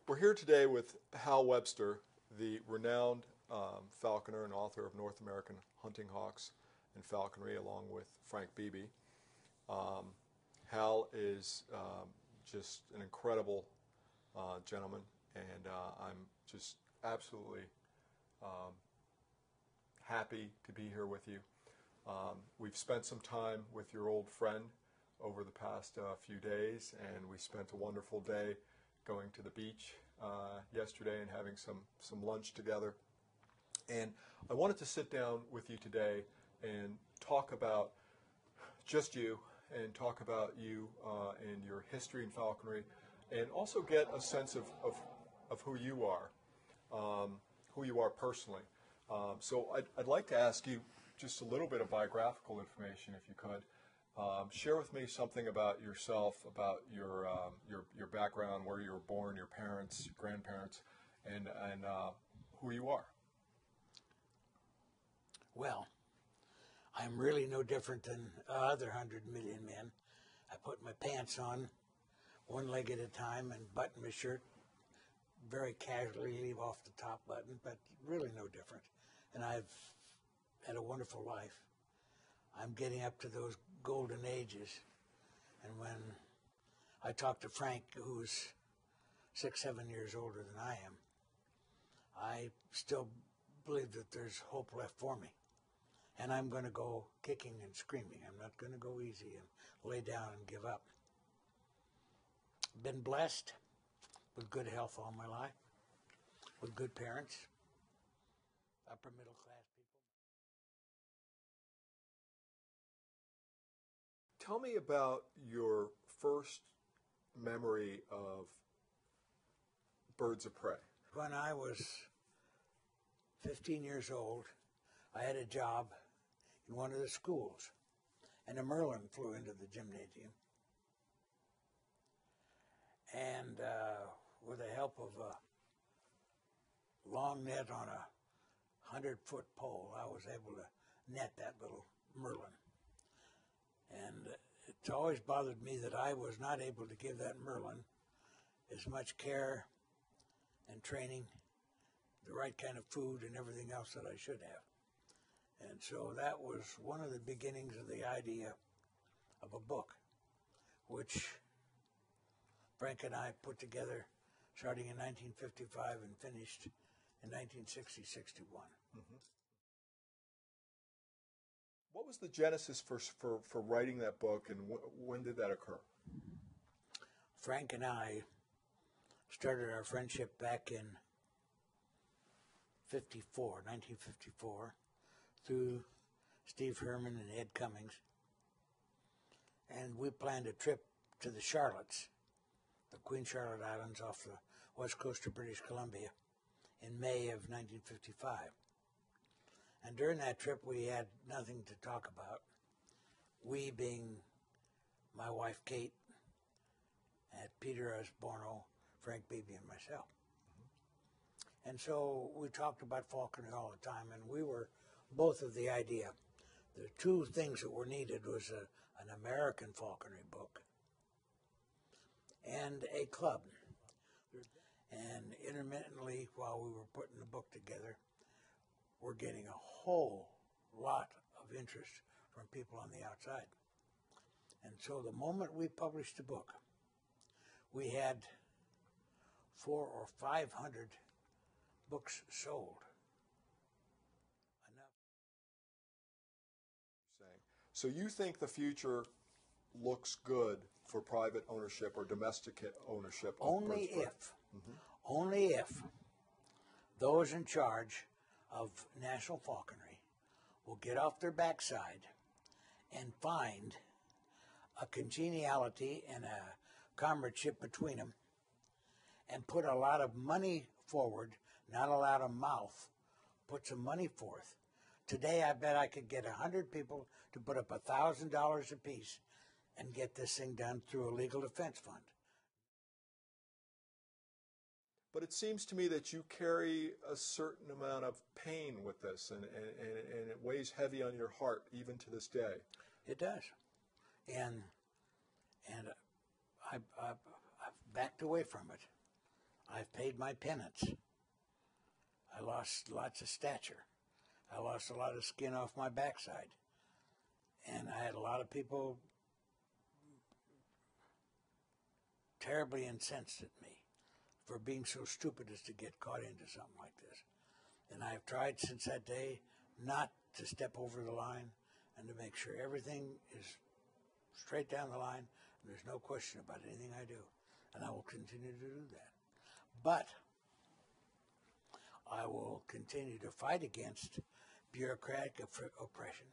We're here today with Hal Webster, the renowned falconer and author of North American Hunting Hawks and Falconry, along with Frank Beebe. Hal is just an incredible gentleman, and I'm just absolutely happy to be here with you. We've spent some time with your old friend over the past few days, and we spent a wonderful day going to the beach yesterday and having some lunch together. And I wanted to sit down with you today and talk about just you, and talk about you and your history in falconry, and also get a sense of who you are personally. So I'd like to ask you just a little bit of biographical information, if you could. Share with me something about yourself, about your background, where you were born, your parents, your grandparents, and who you are. Well, I'm really no different than other 100 million men. I put my pants on one leg at a time and button my shirt, very casually leave off the top button, but really no different. And I've had a wonderful life. I'm getting up to those golden ages. And when I talk to Frank, who's 6-7 years older than I am, I still believe that there's hope left for me. And I'm going to go kicking and screaming. I'm not going to go easy and lay down and give up. Been blessed with good health all my life, with good parents, upper middle class people. Tell me about your first memory of birds of prey. When I was 15 years old, I had a job in one of the schools, and a merlin flew into the gymnasium. And with the help of a long net on a 100-foot pole, I was able to net that little merlin. And it's always bothered me that I was not able to give that merlin as much care and training, the right kind of food and everything else that I should have. And so that was one of the beginnings of the idea of a book, which Frank and I put together starting in 1955 and finished in 1960-61. Mm-hmm. What was the genesis for writing that book, and when did that occur? Frank and I started our friendship back in 1954, through Steve Herman and Ed Cummings. And we planned a trip to the Charlottes, the Queen Charlotte Islands off the west coast of British Columbia, in May of 1955. And during that trip, we had nothing to talk about. We being my wife, Kate, and Peter Osborno, Frank Beebe, and myself. Mm-hmm. And so we talked about falconry all the time, and we were both of the idea. The two things that were needed was an American falconry book and a club. And intermittently, while we were putting the book together, we're getting a whole lot of interest from people on the outside. And so the moment we published the book, we had 400 or 500 books sold. Enough. So you think the future looks good for private ownership or domestic ownership? Only if those in charge of national falconry will get off their backside and find a congeniality and a comradeship between them and put a lot of money forward, not a lot of mouth, put some money forth. Today, I bet I could get 100 people to put up $1,000 apiece and get this thing done through a legal defense fund. But it seems to me that you carry a certain amount of pain with this, and it weighs heavy on your heart even to this day. It does. And I've backed away from it. I've paid my penance. I lost lots of stature. I lost a lot of skin off my backside. And I had a lot of people terribly incensed at me for being so stupid as to get caught into something like this. And I've tried since that day not to step over the line and to make sure everything is straight down the line and there's no question about anything I do. And I will continue to do that. But I will continue to fight against bureaucratic oppression.